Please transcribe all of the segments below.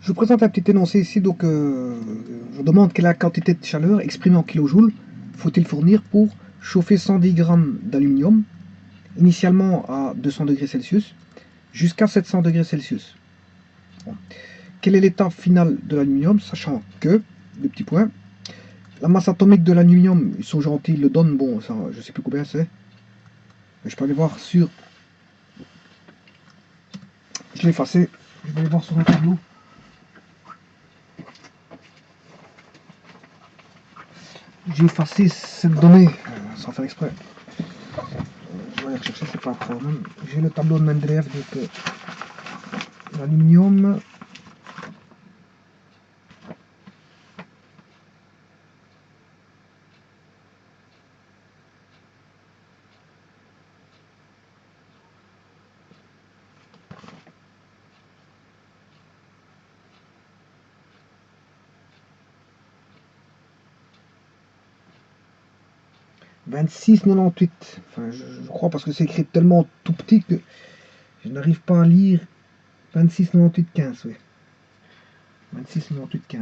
Je vous présente un petit énoncé ici. Donc, je demande quelle est la quantité de chaleur exprimée en kilojoules faut-il fournir pour chauffer 110 grammes d'aluminium, initialement à 200 degrés Celsius, jusqu'à 700 degrés Celsius. Bon. Quel est l'état final de l'aluminium, sachant que, deux petits points, la masse atomique de l'aluminium, ils sont gentils, ils le donnent, bon, ça, je sais plus combien c'est, mais je peux aller voir sur... Je l'ai effacé, je vais aller voir sur un tableau. J'ai effacé cette donnée, sans faire exprès. Je vais aller rechercher, c'est pas un problème. J'ai le tableau de Mendeleev, donc l'aluminium. « 26,98. Enfin, je crois parce que c'est écrit tellement tout petit que je n'arrive pas à lire. 26,98,15, oui. 26,98,15.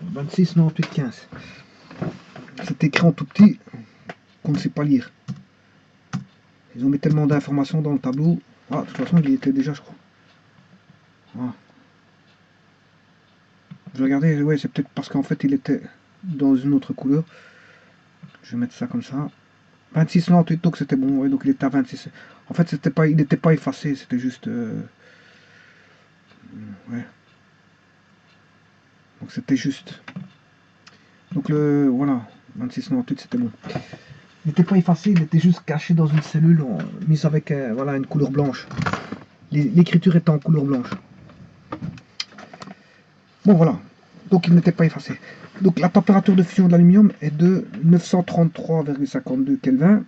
« 26,98,15. C'est écrit en tout petit qu'on ne sait pas lire. Ils ont mis tellement d'informations dans le tableau. Ah, de toute façon, il y était déjà, je crois. Ah. Je regardais, ouais, c'est peut-être parce qu'en fait, il était dans une autre couleur. Je vais mettre ça comme ça. 26,98, donc c'était bon, ouais, donc il était à 26. En fait, il n'était pas effacé, c'était juste... ouais. Donc c'était juste. Donc voilà, 26,98, c'était bon. Il n'était pas effacé, il était juste caché dans une cellule mise avec voilà, une couleur blanche. L'écriture était en couleur blanche. Bon voilà, donc il n'était pas effacé. Donc la température de fusion de l'aluminium est de 933,52 Kelvin.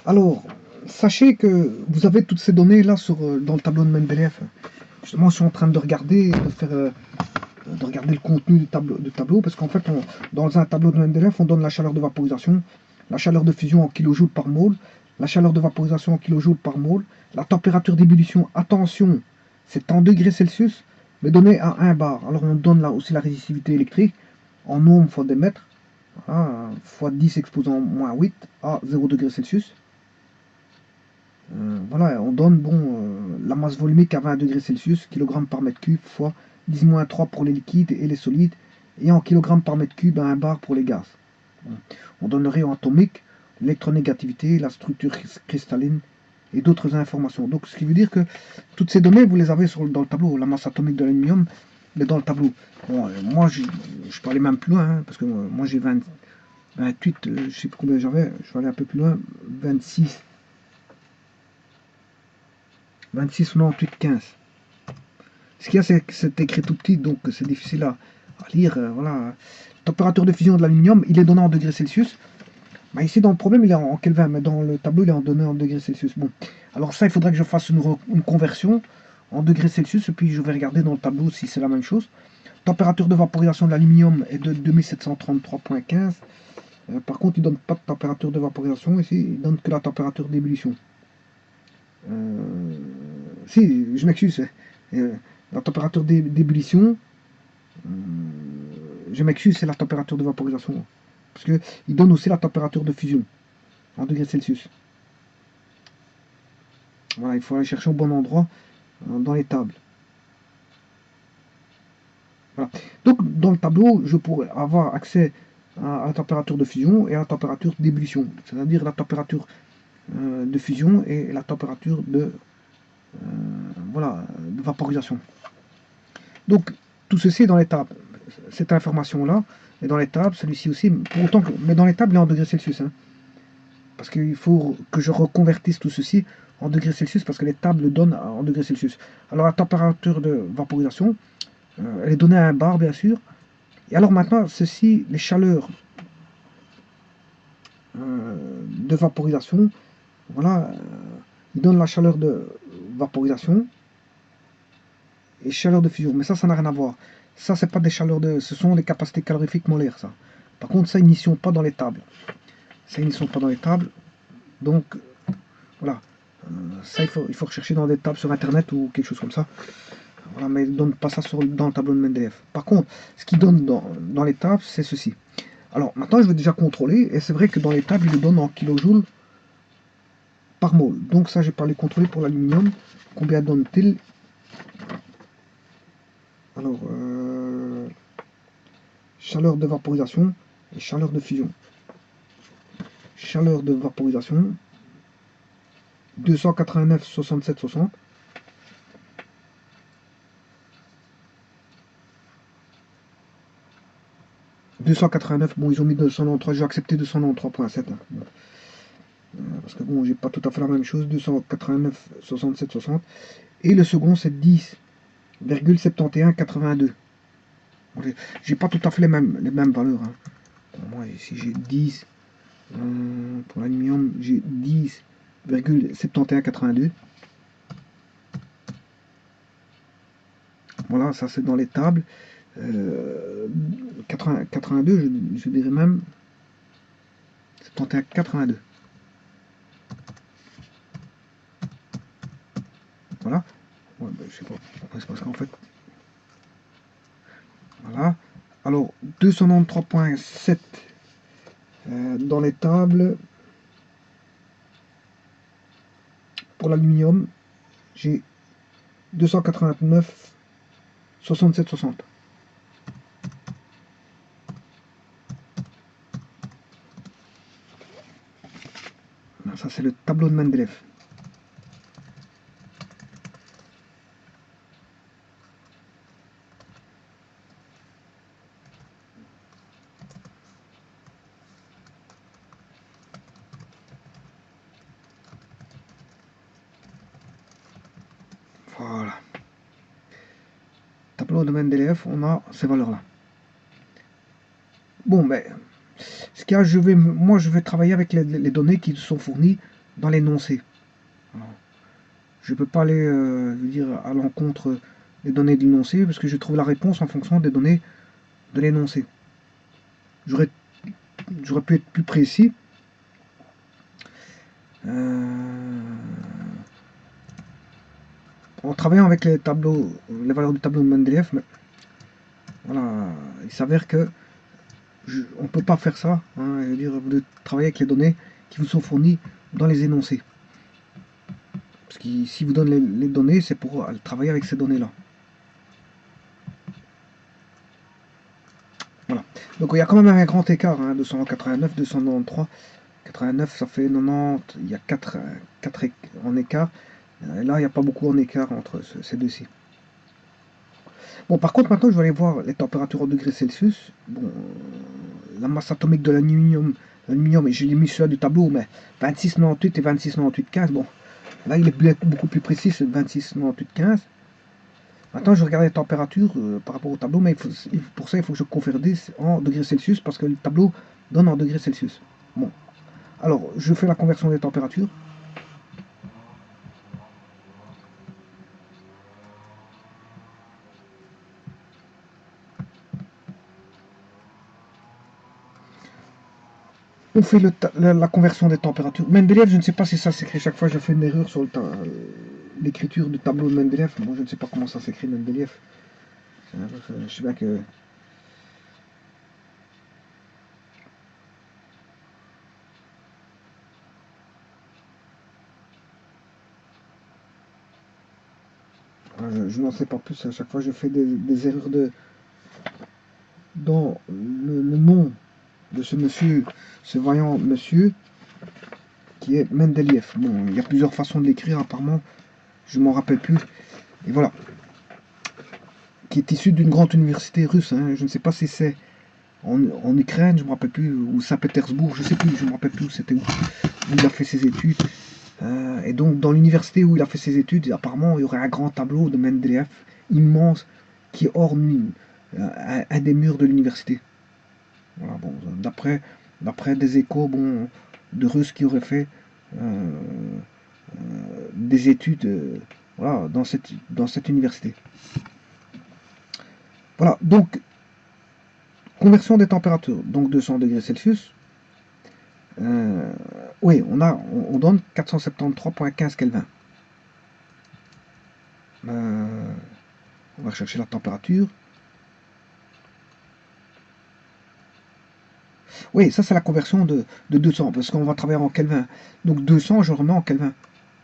Alors, sachez que vous avez toutes ces données là dans le tableau de Mendeleev. Justement, je suis en train de regarder, de regarder le contenu du tableau parce qu'en fait, dans un tableau de Mendeleev, on donne la chaleur de vaporisation, la chaleur de fusion en kilojoules par mole, la chaleur de vaporisation en kilojoules par mole, la température d'ébullition, attention, c'est en degrés Celsius, mais donné à 1 bar. Alors on donne là aussi la résistivité électrique en ohms fois des mètres, voilà, fois 10 exposant moins 8 à 0 degrés Celsius. Voilà, on donne la masse volumique à 20 degrés Celsius, kg par mètre cube, fois 10-3 pour les liquides et les solides, et en kg par mètre cube à 1 bar pour les gaz. On donne le rayon atomique, l'électronégativité, la structure cristalline et d'autres informations. Donc ce qui veut dire que toutes ces données, vous les avez dans le tableau. La masse atomique de l'aluminium est dans le tableau. Bon, moi, je peux aller même plus loin, hein, parce que moi j'ai 28, je ne sais plus combien j'avais, je vais aller un peu plus loin, 26. 26,98, 15. Ce qu'il y a, c'est que c'est écrit tout petit, donc c'est difficile à lire. Voilà. Température de fusion de l'aluminium, il est donné en degrés Celsius. Bah ici, dans le problème, il est en Kelvin, mais dans le tableau, il est donné en degrés Celsius. Bon, alors ça, il faudrait que je fasse une conversion en degrés Celsius, et puis je vais regarder dans le tableau si c'est la même chose. Température de vaporisation de l'aluminium est de 2733,15. Par contre, il ne donne pas de température de vaporisation ici, il donne que la température d'ébullition. Si, je m'excuse. La température d'ébullition, je m'excuse, c'est la température de vaporisation. Parce qu'il donne aussi la température de fusion en degrés Celsius. Voilà, il faut aller chercher au bon endroit dans les tables. Voilà. Donc, dans le tableau, je pourrais avoir accès à la température de fusion et à la température d'ébullition, c'est-à-dire la température de fusion et la température de vaporisation. Donc, tout ceci est dans les tables. Cette information-là est dans les tables, celui-ci aussi, pour autant que, mais dans les tables, il est en degrés Celsius. Hein, parce qu'il faut que je reconvertisse tout ceci en degrés Celsius, parce que les tables donnent en degrés Celsius. Alors, la température de vaporisation, elle est donnée à un bar, bien sûr. Et alors maintenant, ceci, les chaleurs de vaporisation, voilà, il donne la chaleur de vaporisation et chaleur de fusion. Mais ça n'a rien à voir. Ça, c'est pas des chaleurs de... Ce sont des capacités calorifiques molaires, ça. Par contre, ça, ils n'y sont pas dans les tables. Ça, ils n'y sont pas dans les tables. Donc, voilà. Ça, il faut rechercher dans des tables sur Internet ou quelque chose comme ça. Voilà, mais ils ne donnent pas ça dans le tableau de Mendeleev. Par contre, ce qu'ils donnent dans les tables, c'est ceci. Alors, maintenant, je vais déjà contrôler. Et c'est vrai que dans les tables, ils le donnent en kilojoules par mole. Donc ça, j'ai pas les contrôler pour l'aluminium. Combien donne-t-il? Alors, chaleur de vaporisation et chaleur de fusion. Chaleur de vaporisation, 289, 67, 60. « 289, bon, ils ont mis 293, j'ai accepté 293.7. Hein. Bon. Parce que bon, j'ai pas tout à fait la même chose, 289, 67, 60. Et le second, c'est 10,7182. J'ai pas tout à fait les mêmes valeurs. Hein. Pour moi, ici, j'ai 10. Pour l'aluminium, j'ai 10,7182. Voilà, ça c'est dans les tables. 82, je dirais même 71, 82. Voilà. Ouais, ben, je sais pas. C'est parce qu'en fait. Voilà. Alors, 293.7 dans les tables. Pour l'aluminium, j'ai 289, 67, 60. Ça, c'est le tableau de Mendeleev. Voilà. Tableau de Mendeleev, on a ces valeurs-là. Bon, mais ce qu'il y a, moi, je vais travailler avec les données qui sont fournies dans l'énoncé. Je ne peux pas aller dire à l'encontre des données de l'énoncé parce que je trouve la réponse en fonction des données de l'énoncé. J'aurais pu être plus précis. En travaillant avec les valeurs du tableau de Mendeleev, mais voilà, il s'avère que on ne peut pas faire ça. Hein, je veux dire, vous devez travailler avec les données qui vous sont fournies dans les énoncés. Parce que si vous donne les données, c'est pour travailler avec ces données-là. Voilà. Donc il y a quand même un grand écart, hein, 289, 293. 89, ça fait 90, il y a 4 en écart. Et là, il n'y a pas beaucoup en écart entre ces deux-ci. Bon, par contre, maintenant, je vais aller voir les températures en degrés Celsius. Bon, la masse atomique de l'aluminium, je l'ai mis sur du tableau, mais 26,98 et 26,98,15. Bon, là, il est beaucoup plus précis, c'est 26,98,15. Maintenant, je regarde les températures par rapport au tableau, mais pour ça, il faut que je convertisse en degrés Celsius, parce que le tableau donne en degrés Celsius. Bon, alors, je fais la conversion des températures. On fait la conversion des températures. Mendeleev, je ne sais pas si ça s'écrit. Chaque fois, je fais une erreur sur l'écriture du tableau de Mendeleev. Bon, je ne sais pas comment ça s'écrit Mendeleev. Je sais bien que... Je n'en sais pas plus. À chaque fois, je fais des erreurs dans le nom de ce monsieur, ce vaillant monsieur, qui est Mendeleev. Bon, il y a plusieurs façons de l'écrire, apparemment. Je m'en rappelle plus. Et voilà. qui est issu d'une grande université russe. Hein. Je ne sais pas si c'est en Ukraine, je ne me rappelle plus, ou Saint-Pétersbourg, je ne sais plus, je ne me rappelle plus où c'était où il a fait ses études. Et donc, dans l'université où il a fait ses études, apparemment, il y aurait un grand tableau de Mendeleïev immense qui orne un des murs de l'université. Voilà, bon, d'après des échos bon, de Russes qui auraient fait euh, des études voilà, dans cette université. Voilà, donc, conversion des températures, donc 200 degrés Celsius. Oui, on donne 473,15 Kelvin. On va chercher la température. Oui, ça c'est la conversion de 200, parce qu'on va travailler en Kelvin. Donc 200, je remets en Kelvin,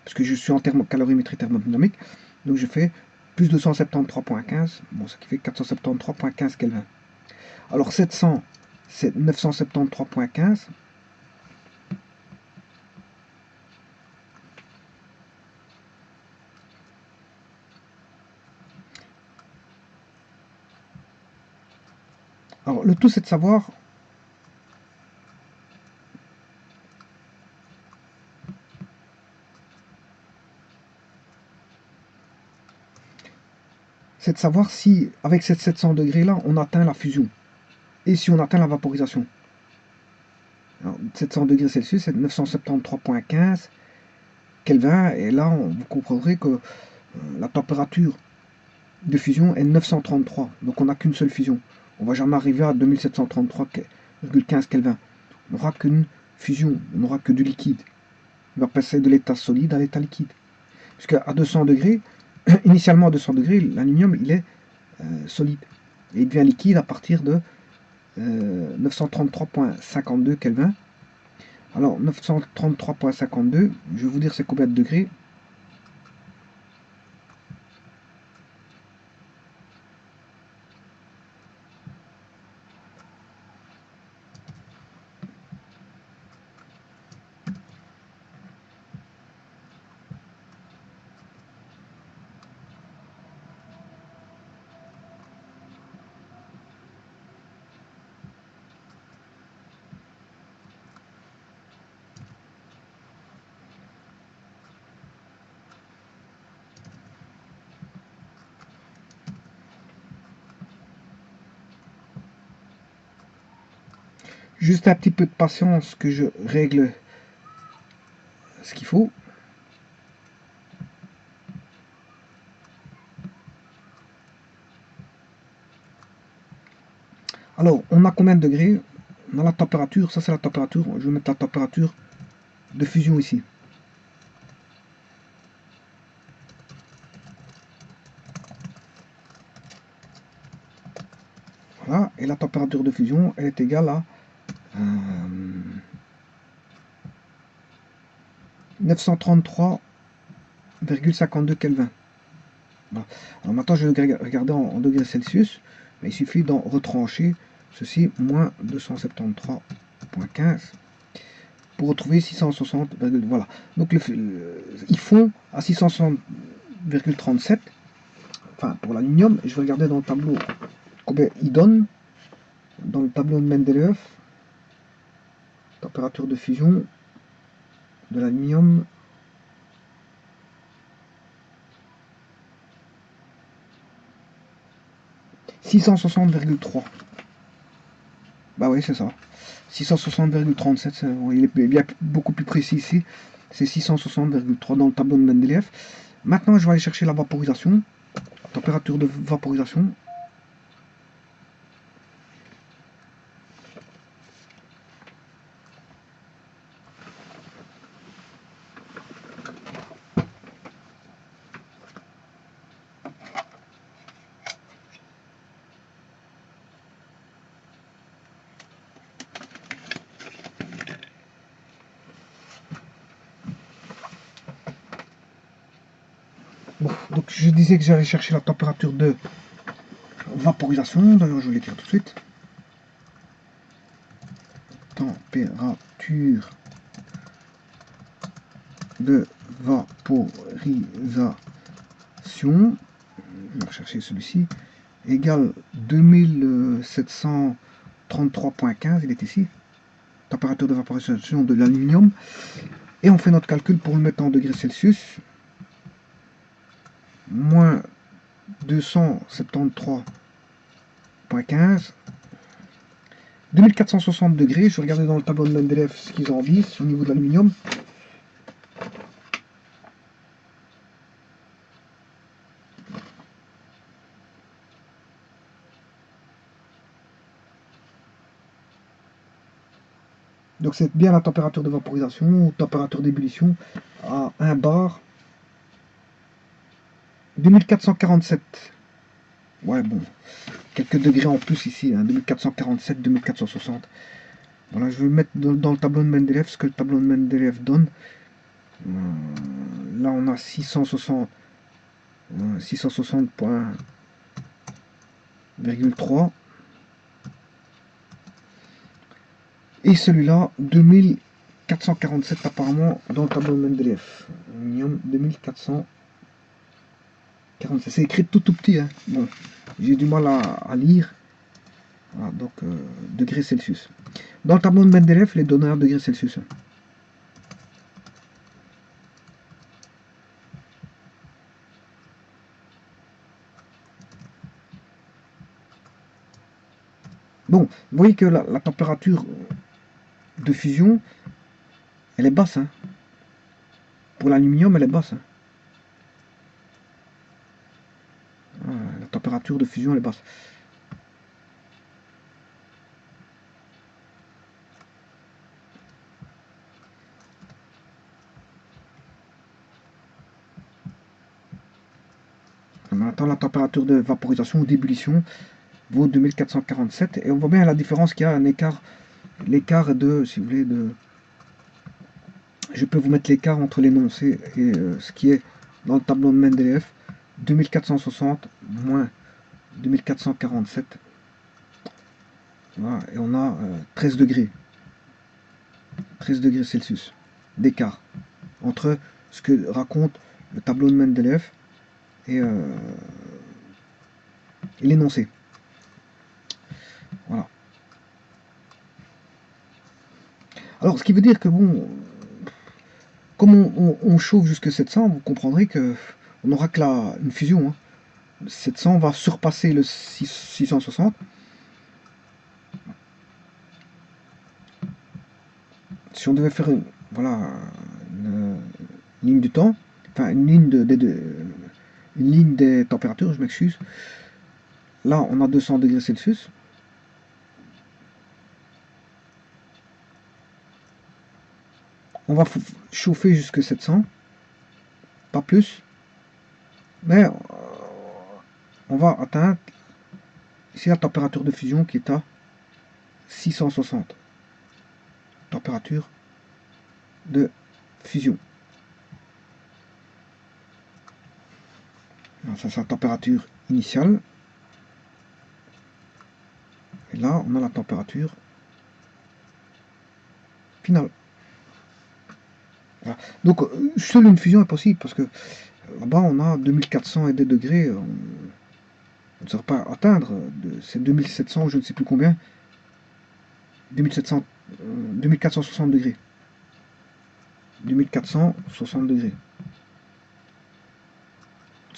parce que je suis en calorimétrie thermodynamique. Donc je fais plus 273,15, bon, ce qui fait 473,15 Kelvin. Alors 700, c'est 973,15. Alors le tout c'est de savoir si avec cette 700 degrés là on atteint la fusion et si on atteint la vaporisation. Alors, 700 degrés Celsius c'est 973,15 Kelvin et là vous comprendrez que la température de fusion est 933, donc on n'a qu'une seule fusion. On va jamais arriver à 2733,15 Kelvin. On n'aura qu'une fusion, on n'aura que du liquide. On va passer de l'état solide à l'état liquide. Puisque à 200 degrés, initialement à 200 degrés, l'aluminium il est solide. Et il devient liquide à partir de 933,52 Kelvin. Alors 933,52, je vais vous dire c'est combien de degrés. Juste un petit peu de patience que je règle ce qu'il faut. Alors, on a combien de degrés? On a la température, ça c'est la température. Je vais mettre la température de fusion ici. Voilà, et la température de fusion elle est égale à 933,52 Kelvin. Voilà. Alors maintenant je vais regarder en degrés Celsius, mais il suffit d'en retrancher ceci, moins 273,15 pour retrouver 660, voilà. Donc ils font à 660,37, enfin pour l'aluminium, je vais regarder dans le tableau combien ils donnent, dans le tableau de Mendeleïev, température de fusion de l'aluminium. « 660,3. Bah oui, c'est ça. 660,37, il est bien beaucoup plus précis ici. C'est 660,3 dans le tableau de Mendeleïev. Maintenant, je vais aller chercher la vaporisation, température de vaporisation. Bon, donc je disais que j'allais chercher la température de vaporisation. D'ailleurs, je vais l'écrire tout de suite. Température de vaporisation. Je vais rechercher celui-ci. égale 2733,15, il est ici, température de vaporisation de l'aluminium, et on fait notre calcul pour le mettre en degrés Celsius, moins 273,15, 2460 degrés. Je vais regarder dans le tableau de Mendeleev ce qu'ils en disent au niveau de l'aluminium. Donc c'est bien la température de vaporisation ou température d'ébullition à 1 bar. 2447. Ouais, bon, quelques degrés en plus ici, hein, 2447, 2460. Voilà, je vais mettre dans le tableau de Mendeleev ce que le tableau de Mendeleev donne. Là, on a 660, 660,3. Et celui-là, 2447 apparemment dans le tableau de Mendeleev. Aluminium 2447. C'est écrit tout petit. Hein. Bon, j'ai du mal à lire. Voilà, donc degrés Celsius. Dans le tableau de Mendeleev, les données en degrés Celsius. Bon, vous voyez que la température de fusion, elle est basse. Hein. Pour l'aluminium, elle est basse. Hein. La température de fusion, elle est basse. Maintenant, la température de vaporisation ou d'ébullition vaut 2447. Et on voit bien la différence qu'il y a, un écart. L'écart de, si vous voulez, de... Je peux vous mettre l'écart entre l'énoncé et ce qui est dans le tableau de Mendeleev. 2460 moins 2447. Voilà, et on a 13 degrés. 13 degrés Celsius d'écart entre ce que raconte le tableau de Mendeleev et l'énoncé. Voilà. Alors, ce qui veut dire que, bon, comme on chauffe jusqu'à 700, vous comprendrez que on n'aura que une fusion. Hein. 700 va surpasser le 660. Si on devait faire voilà, une ligne du temps, enfin une ligne une ligne des températures, je m'excuse. Là, on a 200 degrés Celsius. On va chauffer jusqu'à 700, pas plus, mais on va atteindre ici la température de fusion qui est à 660. Température de fusion. Alors, ça, c'est la température initiale. Et là, on a la température finale. Voilà. Donc, seule une fusion est possible parce que là-bas, on a 2400 et des degrés. On ne saurait pas atteindre. C'est 2700, je ne sais plus combien. 2700, 2460 degrés. 2460 degrés.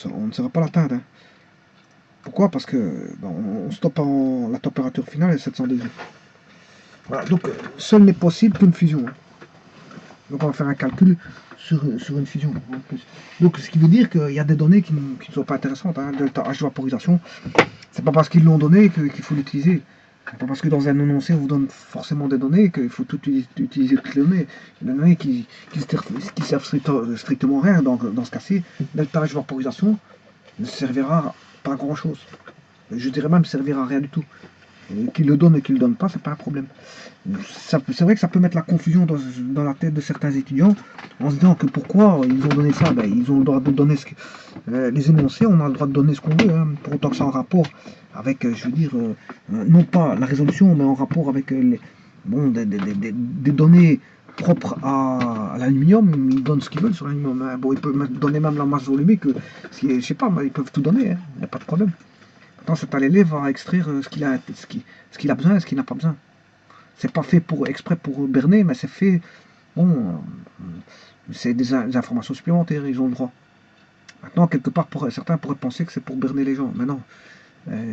On ne saurait pas l'atteindre. Hein. Pourquoi? Parce que on stoppe la température finale est 700 degrés. Voilà, donc seul n'est possible qu'une fusion. Hein. Donc on va faire un calcul sur une fusion. Donc ce qui veut dire qu'il y a des données qui ne sont pas intéressantes. Hein. Delta H de vaporisation, c'est pas parce qu'ils l'ont donné qu'il faut l'utiliser. C'est pas parce que dans un énoncé on vous donne forcément des données qu'il faut tout utiliser toutes les données. Il y a des données qui servent strictement rien dans ce cas-ci. Delta H de vaporisation ne servira pas à grand chose. Je dirais même servira à rien du tout. Qu'il le donne et qu'il ne le donne pas, c'est pas un problème. C'est vrai que ça peut mettre la confusion dans la tête de certains étudiants en se disant que pourquoi ils ont donné ça, ils ont le droit de donner ce que, les énoncés, on a le droit de donner ce qu'on veut, hein, pour autant que c'est en rapport avec, je veux dire, non pas la résolution, mais en rapport avec des données propres à l'aluminium. Ils donnent ce qu'ils veulent sur l'aluminium. Hein. Bon, ils peuvent donner même la masse volumique, je sais pas, ils peuvent tout donner, il n'y a pas de problème. Maintenant, cet allélé va extraire ce qu'il a besoin et ce qu'il n'a pas besoin. C'est pas fait pour exprès pour berner, mais c'est fait. Bon, c'est des informations supplémentaires, ils ont le droit. Maintenant, quelque part, certains pourraient penser que c'est pour berner les gens, mais non.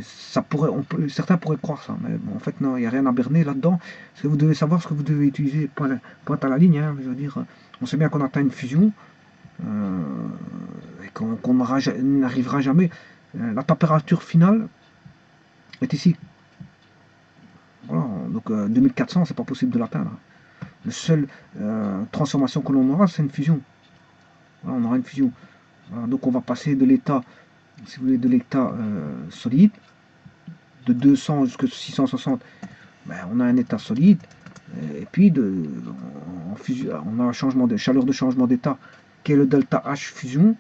Certains pourraient croire ça, mais bon, en fait, non, il n'y a rien à berner là-dedans. Parce que vous devez savoir ce que vous devez utiliser, point à la ligne. Hein, je veux dire, on sait bien qu'on atteint une fusion et qu'on n'arrivera jamais. La température finale est ici. Voilà, donc 2400, c'est pas possible de l'atteindre. La seule transformation que l'on aura, c'est une fusion. Voilà, on aura une fusion. Voilà, donc on va passer de l'état, si vous voulez, de l'état solide, de 200 jusqu'à 660, ben, on a un état solide, et puis on a un changement de chaleur de changement d'état, qui est le delta H fusion,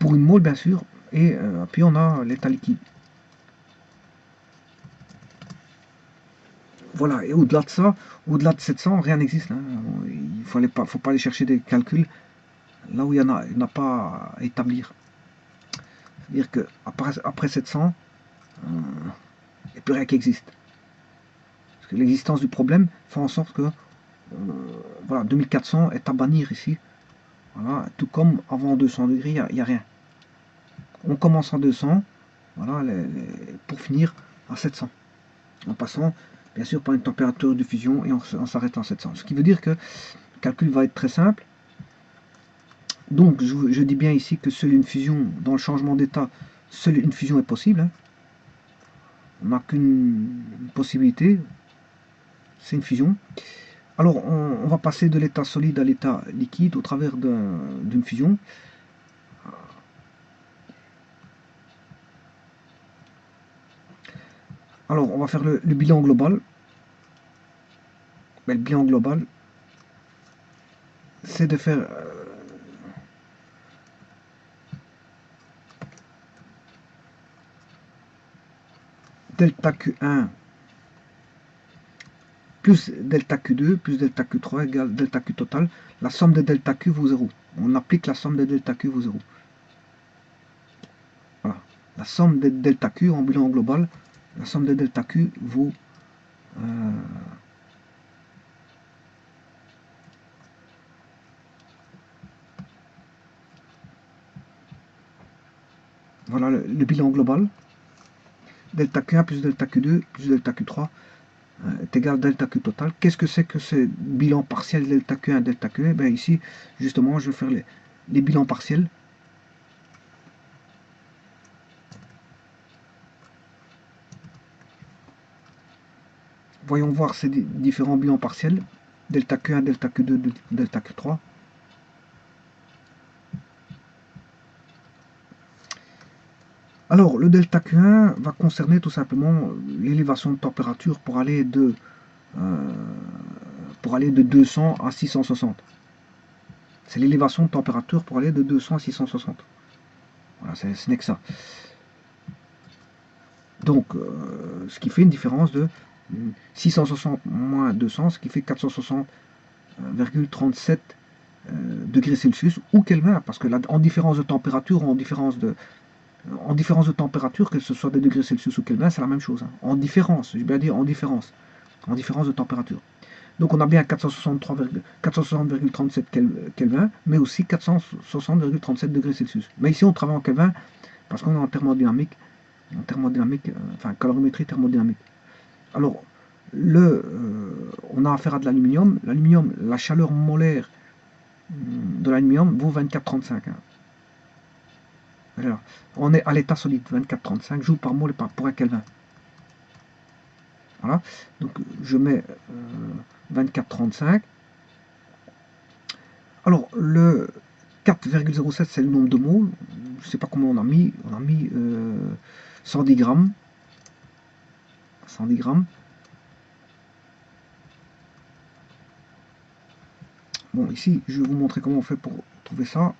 pour une mole bien sûr, et puis on a l'état liquide. Voilà, et au-delà de ça, au-delà de 700, rien n'existe. Hein. Il ne faut pas aller chercher des calculs là où il n'y en a pas à établir. C'est-à-dire qu'après 700, il n'y a plus rien qui existe. Parce que l'existence du problème fait en sorte que voilà, 2400 est à bannir ici. Voilà, tout comme avant 200 degrés, il n'y a rien. On commence en 200, voilà, pour finir à 700. En passant, bien sûr, par une température de fusion et on s'arrête en 700. Ce qui veut dire que le calcul va être très simple. Donc, je dis bien ici que seule une fusion, dans le changement d'état, seule une fusion est possible. Hein. On n'a qu'une possibilité, c'est une fusion. Alors, on va passer de l'état solide à l'état liquide au travers d'une fusion. Alors, on va faire le bilan global. Mais le bilan global, c'est de faire delta Q1 plus delta Q2 plus delta Q3 égale delta Q total. La somme de delta Q vaut 0. On applique la somme de delta Q vaut 0. Voilà. La somme de delta Q en bilan global, la somme de delta Q vaut voilà le bilan global. Delta Q1 plus delta Q2 plus delta Q3 est égal à delta Q total. Qu'est-ce que c'est que ce bilan partiel delta Q1 delta Q? Ben ici, justement, je vais faire les bilans partiels. Voyons voir ces différents bilans partiels. Delta Q1, delta Q2, delta Q3. Alors, le delta Q1 va concerner tout simplement l'élévation de température pour aller de 200 à 660. C'est l'élévation de température pour aller de 200 à 660. Voilà, ce n'est que ça. Donc, ce qui fait une différence de 660 moins 200, ce qui fait 460,37 degrés Celsius ou Kelvin, parce que là, en différence de température, en différence de température, que ce soit des degrés Celsius ou Kelvin, c'est la même chose. Hein. En différence, je vais bien dire en différence de température. Donc on a bien 460,37 Kelvin, mais aussi 460,37 degrés Celsius. Mais ici on travaille en Kelvin parce qu'on est en thermodynamique, enfin calorimétrie thermodynamique. Alors, on a affaire à de l'aluminium. L'aluminium, la chaleur molaire de l'aluminium vaut 24,35. Hein. Alors, on est à l'état solide, 24,35 joules par mole pour un Kelvin. Voilà, donc je mets 24,35. Alors, le 4,07, c'est le nombre de moles. Je ne sais pas combien on a mis. On a mis 110 grammes. 110 grammes. Bon, ici, je vais vous montrer comment on fait pour trouver ça.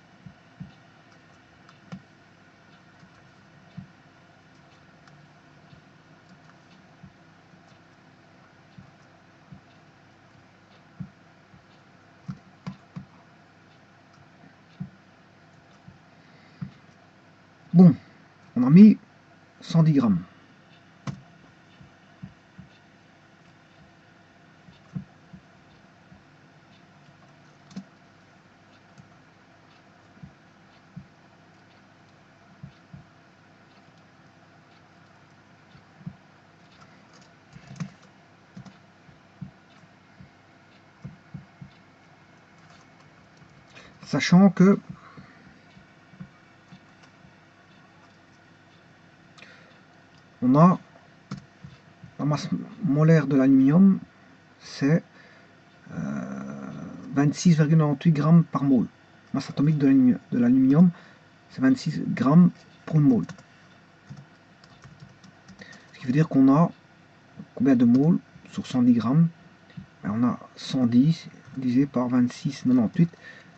Bon, on a mis 110 grammes. Sachant que on a la masse molaire de l'aluminium, c'est 26,98 grammes par mole. Masse atomique de l'aluminium, c'est 26 grammes pour une mole. Ce qui veut dire qu'on a combien de moles sur 110 grammes? On a 110 divisé par 26,98,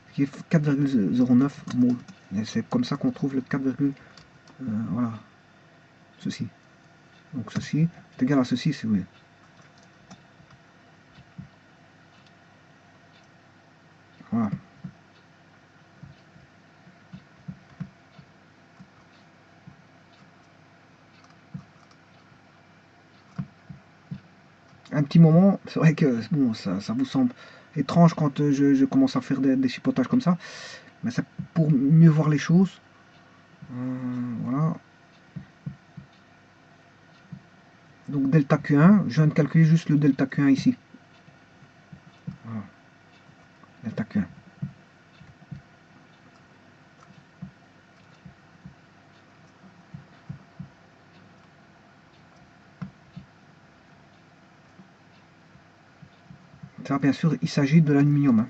ce qui est 4,09 moles. Et c'est comme ça qu'on trouve le 4, voilà, ceci. Donc ceci est égal à ceci, si vous voulez. Voilà. Un petit moment, c'est vrai que bon, ça vous semble étrange quand je commence à faire des chipotages comme ça, mais c'est pour mieux voir les choses. Voilà. Donc delta Q1, je viens de calculer juste le delta Q1 ici. Voilà. Delta Q1. Ça, bien sûr, il s'agit de l'aluminium. Hein.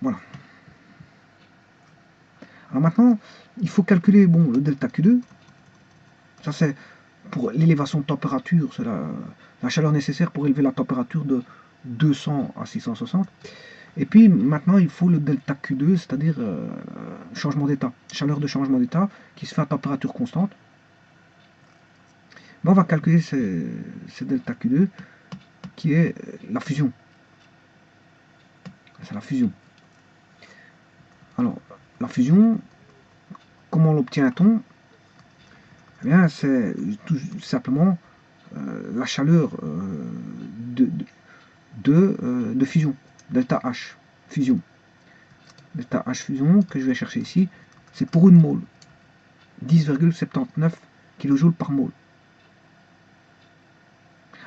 Voilà. Alors maintenant, il faut calculer bon, le delta Q2. Ça, c'est pour l'élévation de température, c'est la chaleur nécessaire pour élever la température de 200 à 660. Et puis maintenant, il faut le delta Q2, c'est-à-dire changement d'état, chaleur de changement d'état qui se fait à température constante. Ben, on va calculer ce delta Q2 qui est la fusion. C'est la fusion. Alors, la fusion, comment l'obtient-on? Eh bien, c'est tout simplement la chaleur de fusion, delta H, fusion. Delta H fusion, que je vais chercher ici, c'est pour une mole, 10,79 kJ par mole.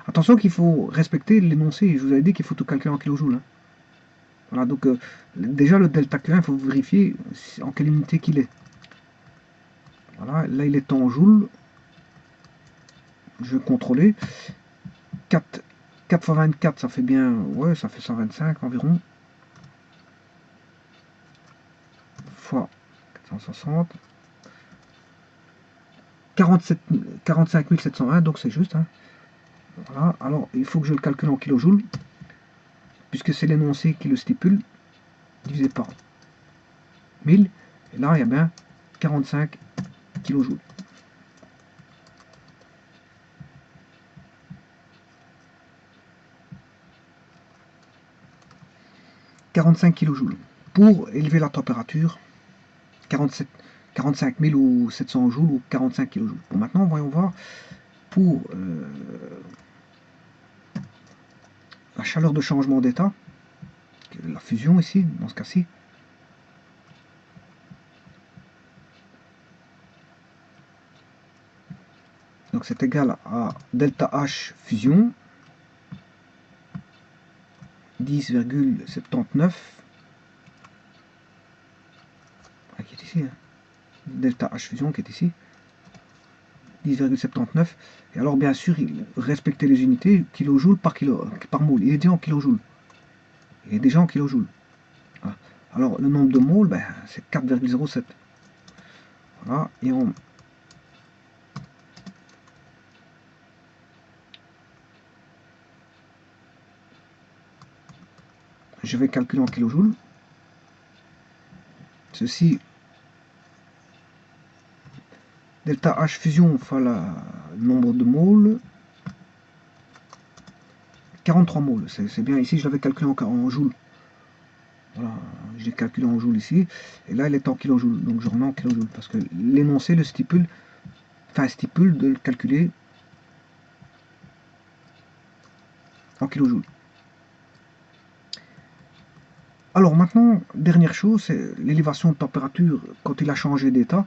Attention qu'il faut respecter l'énoncé, je vous avais dit qu'il faut tout calculer en kilojoules. Hein. Voilà, donc déjà le delta Q1, il faut vérifier en quelle unité qu'il est. Voilà, là il est en joules. Je vais contrôler. 4 fois 24, ça fait bien, ouais, ça fait 125 environ. Fois 460. 45 720, donc c'est juste. Hein. Voilà, alors il faut que je le calcule en kilojoules, puisque c'est l'énoncé qui le stipule, divisé par 1000, et là il y a bien 45 kilojoules. 45 kilojoules. Pour élever la température, 45 000 ou 700 joules ou 45 kilojoules. Bon, maintenant, voyons voir pour la chaleur de changement d'état, la fusion ici, dans ce cas-ci. Donc c'est égal à delta H fusion, 10,79, qui est ici, hein. Delta H fusion qui est ici, 10,79. Et alors bien sûr, respecter les unités, kilojoules par mole. Il est déjà en kilojoules. Il est déjà en kilojoules. Voilà. Alors le nombre de moles, ben, c'est 4,07. Voilà, et on je vais calculer en kilojoules. Ceci, delta H fusion fois le nombre de moles, 43 moles. C'est bien, ici je l'avais calculé en joules. Voilà, je j'ai calculé en joules ici, et là, elle est en kilojoules. Donc, je remets en kilojoules, parce que l'énoncé le stipule, stipule de le calculer en kilojoules. Alors maintenant, dernière chose, c'est l'élévation de température quand il a changé d'état.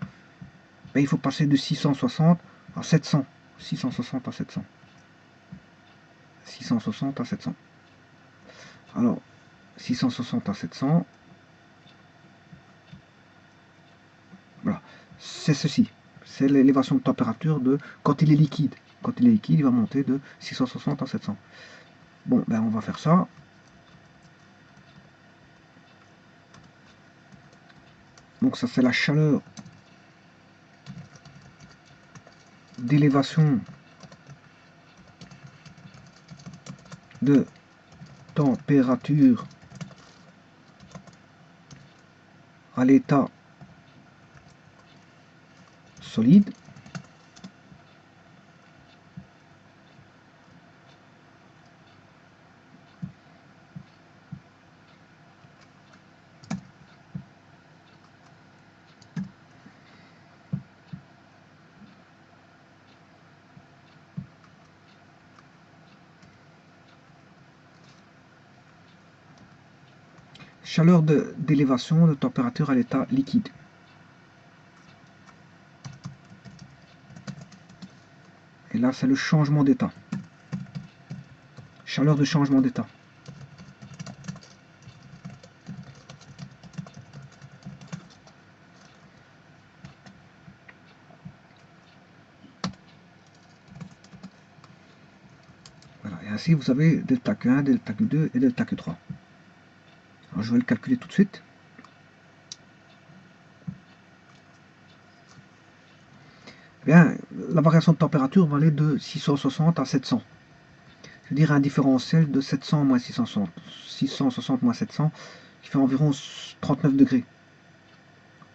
Ben, il faut passer de 660 à 700. 660 à 700. 660 à 700. Alors, 660 à 700. Voilà. C'est ceci. C'est l'élévation de température de quand il est liquide. Quand il est liquide, il va monter de 660 à 700. Bon, ben on va faire ça. Donc ça, c'est la chaleur d'élévation de température à l'état solide. Chaleur d'élévation de température à l'état liquide. Et là, c'est le changement d'état. Chaleur de changement d'état. Voilà. Et ainsi, vous avez delta Q1, delta Q2 et delta Q3. Alors, je vais le calculer tout de suite. Bien, la variation de température va aller de 660 à 700. C'est-à-dire un différentiel de 700 moins 660, 660 moins 700, qui fait environ 39 degrés.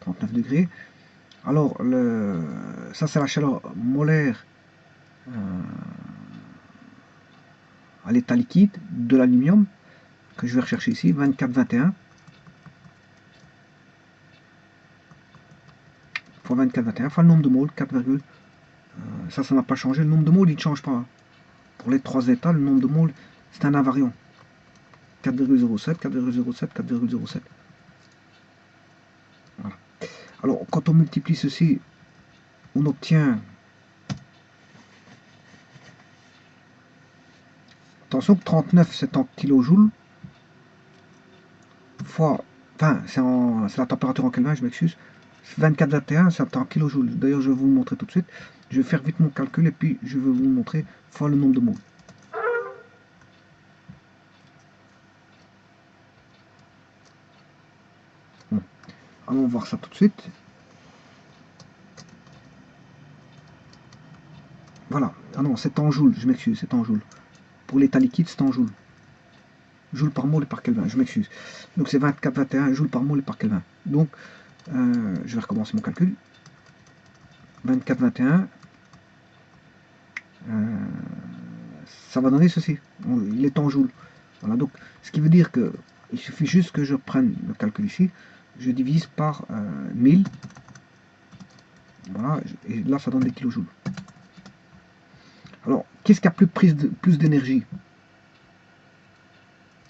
39 degrés. Alors, ça c'est la chaleur molaire à l'état liquide de l'aluminium, que je vais rechercher ici, 24,21 fois 24,21 fois le nombre de moles, 4, ça n'a pas changé. Le nombre de moles, il ne change pas. Pour les trois états, le nombre de moles, c'est un invariant. 4,07, 4,07, 4,07. Voilà. Alors, quand on multiplie ceci, on obtient... Attention que 39, c'est en kilojoules, fois... Enfin, c'est la température en Kelvin, je m'excuse. 24,21, c'est en kilojoules. D'ailleurs, je vais vous le montrer tout de suite. Je vais faire vite mon calcul et puis je vais vous montrer fois le nombre de moles. Bon. Allons voir ça tout de suite. Voilà. Ah non, c'est en joules, je m'excuse, c'est en joules. Pour l'état liquide, c'est en joules. Joules par mole et par Kelvin, je m'excuse. Donc c'est 24,21 joules par mole et par Kelvin. Donc, je vais recommencer mon calcul. 24,21, ça va donner ceci. Il est en joules. Voilà, donc ce qui veut dire que il suffit juste que je prenne le calcul ici, je divise par 1000. Voilà, et là ça donne des kilojoules. Alors, qu'est-ce qui a plus d'énergie?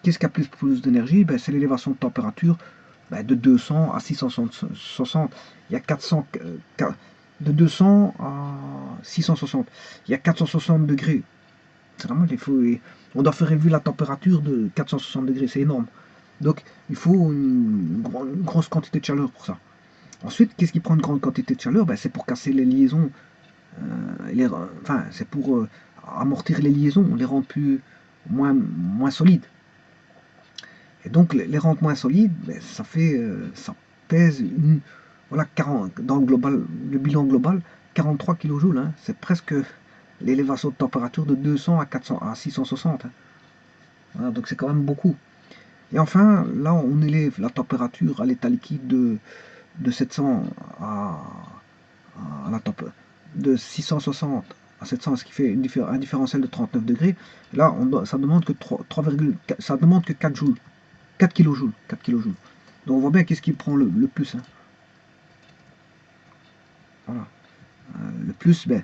Qu'est-ce qui a plus d'énergie? Ben, c'est l'élévation de température de 200 à 660. Il y a 400, de 200 à 660. Il y a 460 degrés. C'est normal, on doit faire élever la température de 460 degrés, c'est énorme. Donc, il faut une grosse quantité de chaleur pour ça. Ensuite, qu'est-ce qui prend une grande quantité de chaleur? Ben, c'est pour casser les liaisons. C'est pour amortir les liaisons, les rendre moins solides. Et donc les rendre moins solides, ben, ça pèse voilà, 40, dans le bilan global, 43 kJ. Hein, c'est presque l'élévation de température de 200 à 660. Hein. Voilà, donc c'est quand même beaucoup. Et enfin, là, on élève la température à l'état liquide de 700 à la de 660 à 700, ce qui fait un différentiel de 39 degrés. Là, ça demande que 4 joules. 4 kJ. 4 kJ. Donc on voit bien qu'est-ce qui prend le plus. Hein. Voilà. Le plus, ben,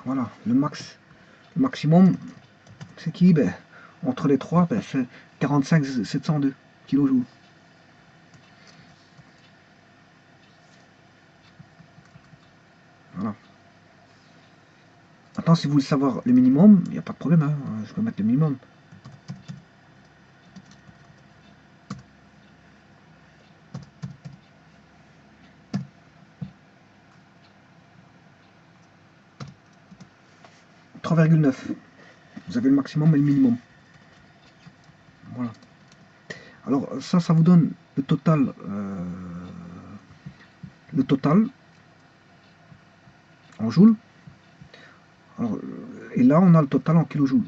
voilà, le maximum, c'est qui? Ben, entre les trois, ben, c'est 45 702 kJ. Voilà. Maintenant, si vous voulez savoir le minimum, il n'y a pas de problème, hein, je peux mettre le minimum. « 3,9. Vous avez le maximum et le minimum. Voilà. Alors ça vous donne le total en joules. Alors, et là, on a le total en kilojoules.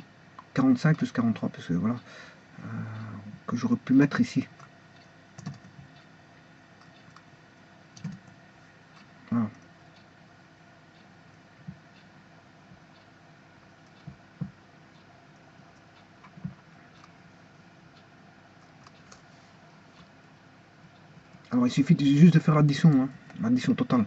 45 plus 43, parce que voilà, que j'aurais pu mettre ici. Voilà. Alors, il suffit juste de faire l'addition, hein, l'addition totale.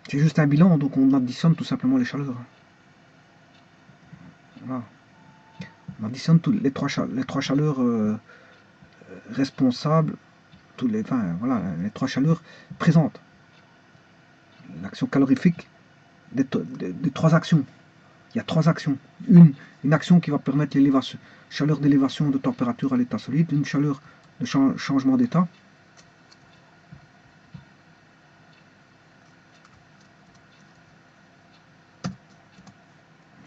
C'est juste un bilan, donc on additionne tout simplement les chaleurs. Voilà. On additionne les trois chaleurs responsables, les trois chaleurs présentes. L'action calorifique des trois actions. Il y a trois actions. Une action qui va permettre l'élévation, chaleur d'élévation de température à l'état solide, une chaleur de changement d'état.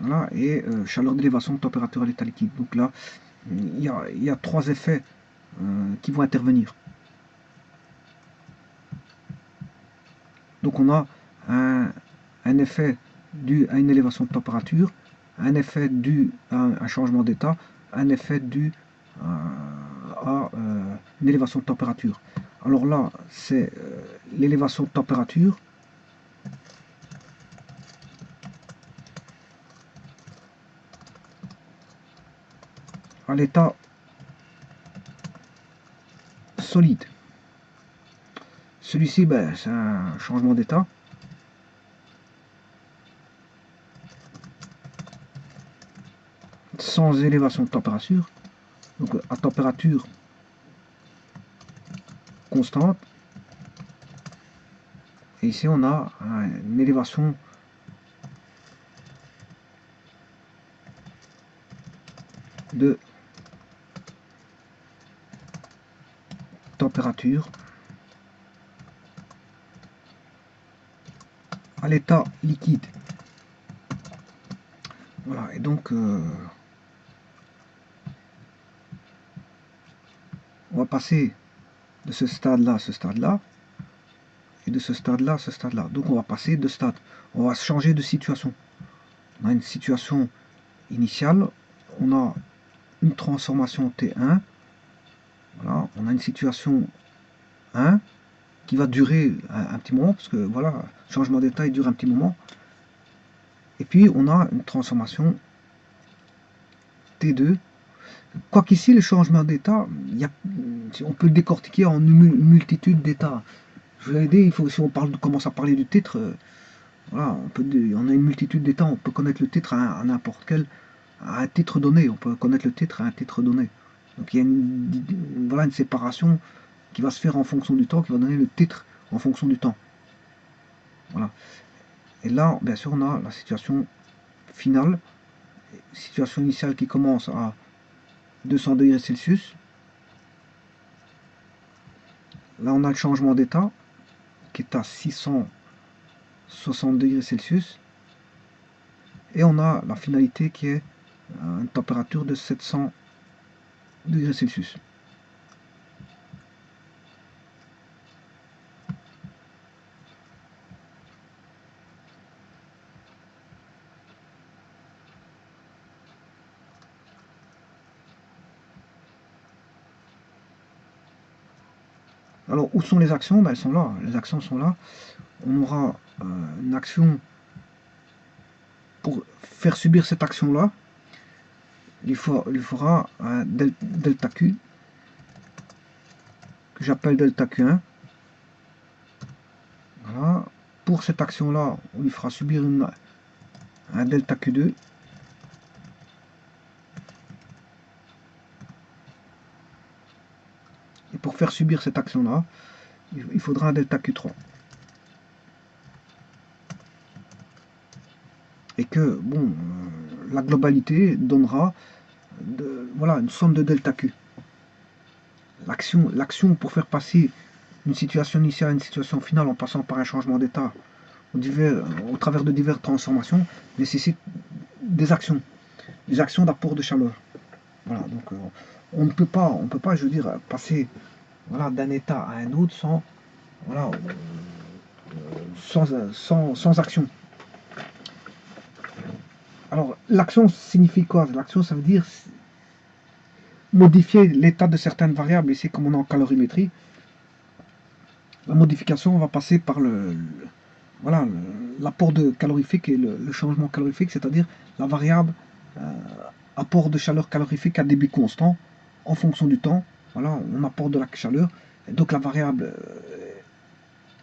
Voilà, et chaleur d'élévation de température à l'état liquide. Donc là, il y a trois effets qui vont intervenir. Donc on a un effet dû à une élévation de température, un effet dû à un changement d'état, un effet dû à une élévation de température. Alors là, c'est l'élévation de température. À l'état solide. Celui-ci, ben, c'est un changement d'état. Sans élévation de température. Donc à température constante. Et ici, on a une élévation de température à l'état liquide. Voilà, et donc on va passer de ce stade-là à ce stade-là, et de ce stade-là à ce stade-là. Donc on va passer de stade, on va changer de situation. On a une situation initiale, on a une transformation T1, voilà, on a une situation 1 qui va durer un petit moment, parce que voilà, changement d'état il dure un petit moment. Et puis on a une transformation T2. Quoiqu'ici, le changement d'état, on peut le décortiquer en une multitude d'états. Je vous avais dit, si on commence à parler du titre, voilà, on a une multitude d'états, on peut connaître le titre à n'importe quel, à un titre donné, on peut connaître le titre à un titre donné. Donc il y a voilà, une séparation qui va se faire en fonction du temps, qui va donner le titre en fonction du temps. Voilà. Et là, bien sûr, on a la situation finale, situation initiale qui commence à 200 degrés Celsius. Là, on a le changement d'état. qui est à 660 degrés Celsius. Et on a la finalité qui est à une température de 700 degrés Celsius. Alors, où sont les actions? Ben, elles sont là. Les actions sont là. On aura une action pour faire subir cette action-là. Il fera un delta Q, que j'appelle delta Q1. Voilà. Pour cette action-là, on lui fera subir un delta Q2. Et pour faire subir cette action-là, il faudra un delta Q3. Et que, bon, la globalité donnera voilà, une somme de delta Q. L'action pour faire passer une situation initiale à une situation finale en passant par un changement d'état au travers de diverses transformations nécessite des actions d'apport de chaleur. Voilà, donc on ne peut pas, je veux dire, passer voilà, d'un état à un autre sans, voilà, sans action. Alors, l'action signifie quoi? L'action, ça veut dire modifier l'état de certaines variables. Ici, comme on est en calorimétrie, la modification va passer par voilà, l'apport de calorifique et le changement calorifique, c'est-à-dire la variable apport de chaleur calorifique à débit constant en fonction du temps. Voilà, on apporte de la chaleur. Et donc la variable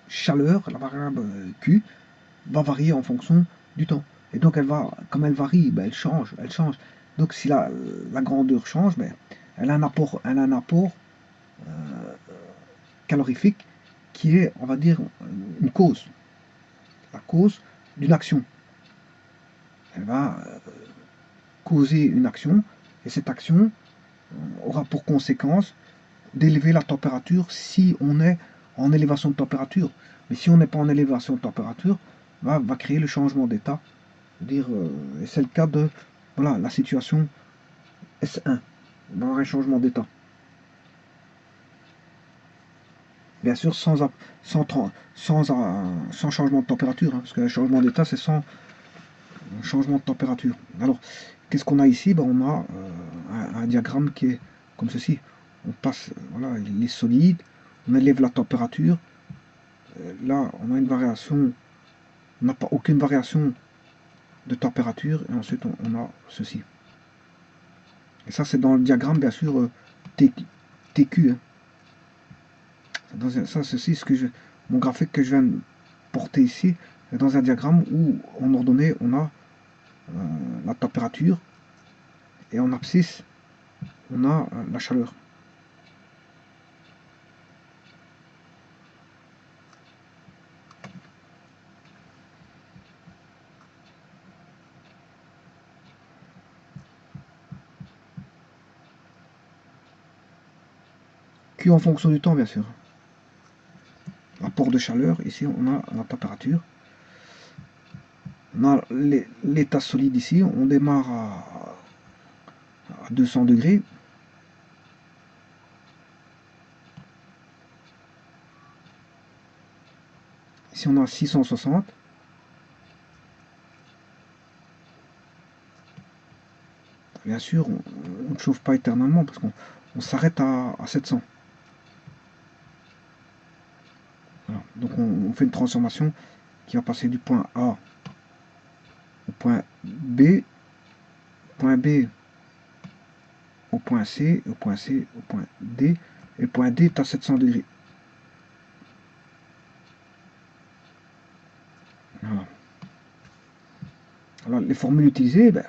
chaleur, la variable Q, va varier en fonction du temps. Et donc comme elle varie, ben, elle change. Donc si la grandeur change, ben, elle a un apport calorifique qui est, on va dire, une cause. La cause d'une action. Elle va causer une action, et cette action aura pour conséquence d'élever la température si on est en élévation de température. Mais si on n'est pas en élévation de température, va créer le changement d'état. Et c'est le cas de voilà, la situation S1, dans un changement d'état. Bien sûr, sans changement de température, hein, parce que le changement d'état, c'est sans changement de température. Alors, qu'est-ce qu'on a ici? Ben, on a un diagramme qui est comme ceci. On passe, voilà, il est solide, on élève la température. Là, on a une variation, on n'a pas aucune variation de température, et ensuite on a ceci. Et ça, c'est dans le diagramme, bien sûr, TQ. Hein. Ça, ceci, mon graphique que je viens de porter ici, est dans un diagramme où, en ordonnée, on a la température, et en abscisse, on a la chaleur. Q en fonction du temps, bien sûr. Apport de chaleur, ici on a la température. On a l'état solide ici, on démarre à 200 degrés. Ici on a 660. Bien sûr, on ne chauffe pas éternellement parce qu'on s'arrête à 700. Voilà. Donc on fait une transformation qui va passer du point A au point B au point C, au point C, au point D, et le point D est à 700 degrés. Voilà. Alors les formules utilisées, ben,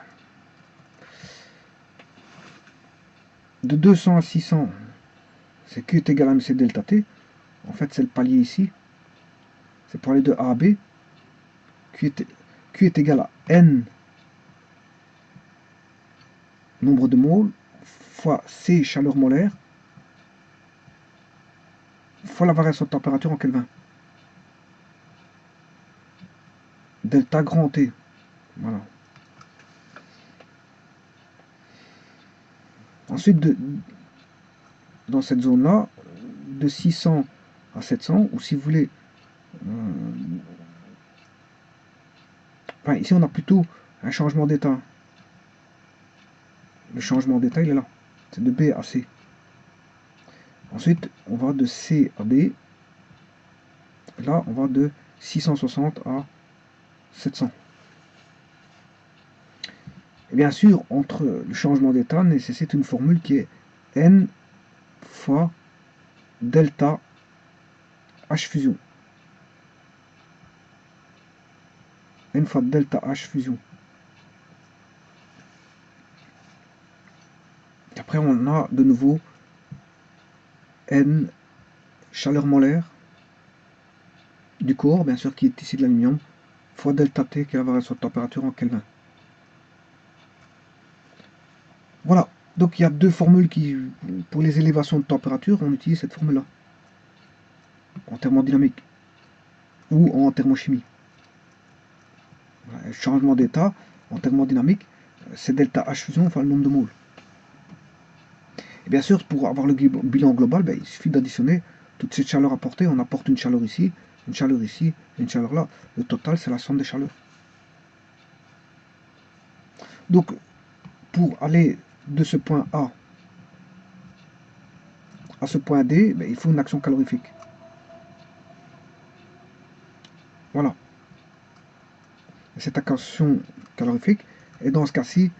de 200 à 600, c'est Q est égal à MC delta T. En fait, c'est le palier ici. C'est pour aller de A à B. Q est égal à N nombre de moles fois C chaleur molaire fois la variation de température en Kelvin. delta grand T. Voilà. Ensuite, dans cette zone-là, de 600 à 700, ou si vous voulez, enfin, ici on a plutôt un changement d'état. Le changement d'état, il est là. C'est de B à C. Ensuite, on va de C à B. Là, on va de 660 à 700. Et bien sûr, entre le changement d'état nécessite une formule qui est N fois delta H fusion. N fois delta H fusion. Et après, on a de nouveau N chaleur molaire du corps, bien sûr, qui est ici de l'aluminium, fois delta T, qui est la variation de température en Kelvin. Voilà. Donc il y a deux formules qui, pour les élévations de température, on utilise cette formule-là. En thermodynamique ou en thermochimie. Voilà. Le changement d'état en thermodynamique, c'est delta H fusion fois le nombre de moles. Et bien sûr, pour avoir le bilan global, il suffit d'additionner toute cette chaleur apportée. On apporte une chaleur ici, une chaleur ici, une chaleur là. Le total, c'est la somme des chaleurs. Donc, pour aller de ce point A à ce point D, il faut une action calorifique. Voilà. Cette action calorifique est dans ce cas-ci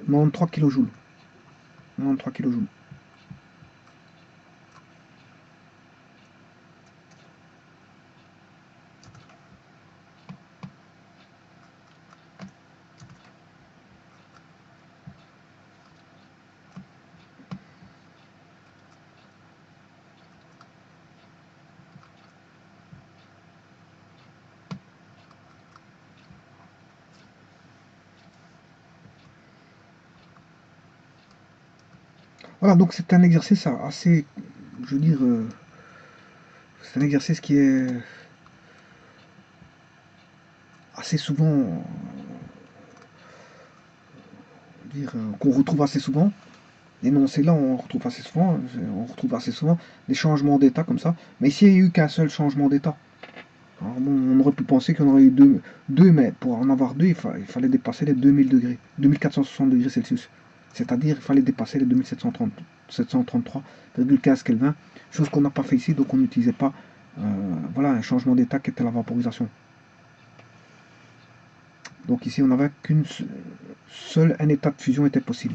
93 kJ. 93 kJ. Voilà, donc c'est un exercice assez, je veux dire, c'est un exercice qui est assez souvent, qu'on retrouve assez souvent. L'énoncé là, on retrouve assez souvent des changements d'état comme ça. Mais ici, il n'y a eu qu'un seul changement d'état. On aurait pu penser qu'il y en aurait eu deux, mais pour en avoir deux, il fallait dépasser les 2000 degrés, 2460 degrés Celsius. C'est-à-dire, il fallait dépasser les 2733,15 Kelvin, chose qu'on n'a pas fait ici, donc on n'utilisait pas voilà, un changement d'état qui était la vaporisation. Donc ici, on n'avait qu'une seul un état de fusion était possible.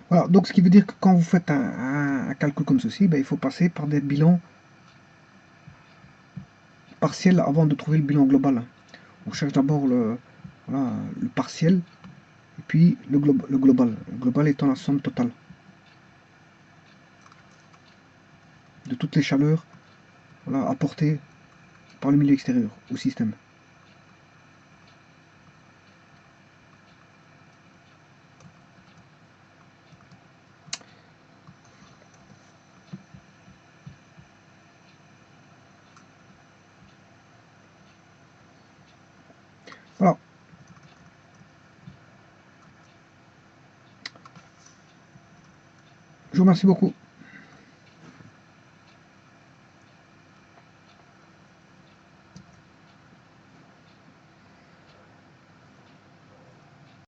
Voilà, donc ce qui veut dire que quand vous faites un calcul comme ceci, il faut passer par des bilans partiels avant de trouver le bilan global. On cherche d'abord voilà, le partiel et puis le global. Le global étant la somme totale de toutes les chaleurs voilà, apportées par le milieu extérieur au système. Voilà. Je vous remercie beaucoup.